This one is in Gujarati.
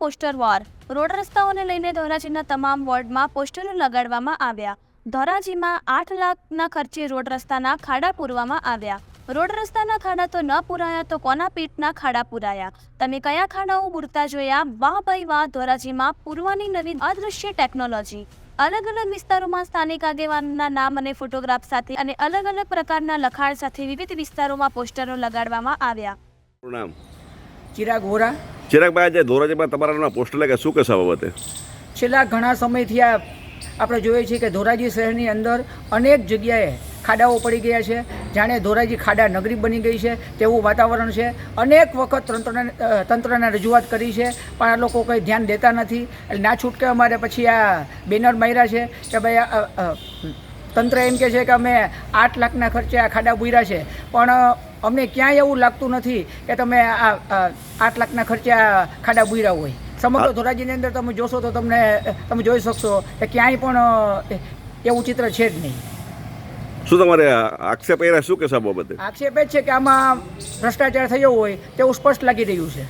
Poster war. રોડ રસ્તાઓને લઈને ધોરાજીના તમામ વોર્ડમાં પોસ્ટરો લગાડવામાં આવ્યા. ધોરાજીમાં 8 લાખના ખર્ચે રોડ રસ્તાના ખાડા પૂરવામાં આવ્યા. રોડ રસ્તાના ખાડા તો ન પૂરાયા તો કોના પેટના ખાડા પૂરાયા? તમે કયા ખાડાઓ પૂરતા જોયા? વાહ ભાઈ વાહ! ધોરાજીમાં પૂરવાની નવી અદૃશ્ય ટેકનોલોજી. અલગ અલગ વિસ્તારોમાં સ્થાનિક આગેવાનના નામ અને ફોટોગ્રાફ સાથે અને અલગ અલગ પ્રકારના લખાણ સાથે વિવિધ વિસ્તારોમાં પોસ્ટરો લગાડવામાં આવ્યા. નામ ચિરાગ વોરા. ચિરાગભાઈ, આજે ધોરાજીમાં તમારા પોસ્ટર લાગે, શું કહેશો આ બાબતે? છેલ્લા ઘણા સમયથી આપણે જોઈએ છીએ કે ધોરાજી શહેરની અંદર અનેક જગ્યાએ ખાડાઓ પડી ગયા છે. જાણે ધોરાજી ખાડા નગરી બની ગઈ છે તેવું વાતાવરણ છે. અનેક વખત તંત્રને રજૂઆત કરી છે, પણ આ લોકો કંઈ ધ્યાન દેતા નથી. એટલે ના છૂટકે અમારે પછી આ બેનર માર્યા છે કે ભાઈ તંત્ર એમ કહે છે કે અમે 8 લાખના ખર્ચે આ ખાડા બુર્યા છે, પણ અમને ક્યાંય એવું લાગતું નથી કે તમે આ 8 લાખના ખર્ચે આ ખાડા બુર્યા હોય. સમગ્ર ધોરાજીની અંદર તમે જોશો તો તમે જોઈ શકશો કે ક્યાંય પણ એવું ચિત્ર છે જ નહીં. શું તમારે આક્ષેપ એ શું કહેશો આ બાબતે? આક્ષેપ એ જ છે કે આમાં ભ્રષ્ટાચાર થયો હોય તેવું સ્પષ્ટ લાગી રહ્યું છે.